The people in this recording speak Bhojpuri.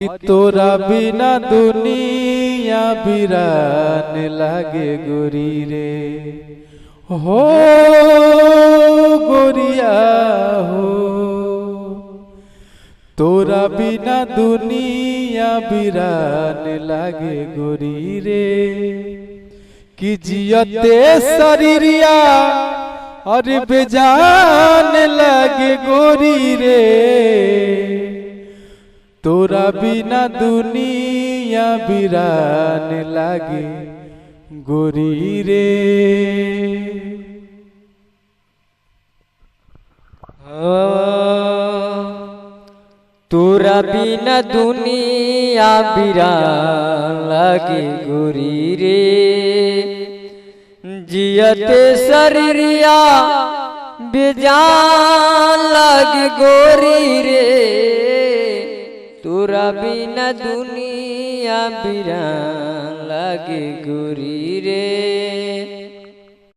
तोरा बिना दुनिया बिरान लागे गोरी रे हो गोरिया हो। तोरा बिना दुनिया बिरान लागे गोरी रे कि जियते शरीरिया और बेजान लागे गोरी रे। तोरा बिना दुनिया बिरान लागे गोरी रे। तोरा बिना दुनिया बिरान लागे गोरी रे। जियते शरीरिया बेजान लागे गोरी रे। तोरा बिना दुनिया बिरान लागे गोरी रे।